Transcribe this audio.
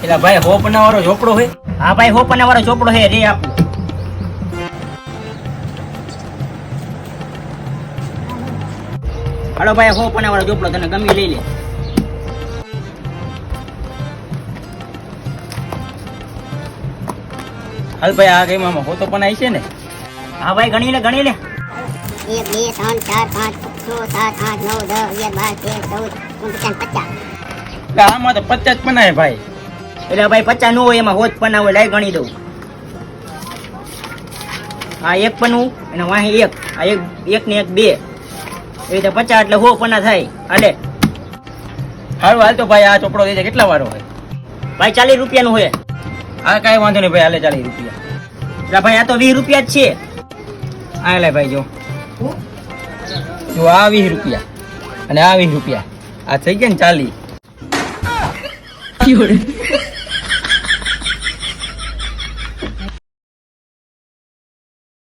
એલા ભાઈ હોપના વાળો ઝોપડો હોય? હા ભાઈ હોપના વાળો ચોપડો હે રે આપું. હાલો ભાઈ હોપના વાળો ચોપડો તને ગમી લઈ લે. હાલ ભાઈ આ ગઈ મામા હોતો પણ આવી છે ને? હા ભાઈ ગણી લે ગણી લે. 1 2 3 4 5 6 7 8 9 10 11 12 13 14 15 50. એટલે આમાં તો 50 પણ આવે ભાઈ. એટલે ભાઈ 50 નો હોય એમાં હોત પન્ના હોય લાઈ ગણી દઉં. આ એક પન્નું અને વાહી એક આ એક ને એક બે એ રીતે 50 એટલે 100 પન્ના થાય. હાલે સારું હાલ તો ભાઈ આ ચોપડો દઈ દે. કેટલા વારો હોય? ભાઈ 40 રૂપિયાનું હોય. આ કાંઈ વાંધો નહીં ભાઈ, હાલે 40 રૂપિયા. એટલે ભાઈ આ તો 20 રૂપિયા જ છે. આ લે ભાઈ જો આ 20 રૂપિયા અને આ 20 રૂપિયા, આ થઈ ગયા ને 40.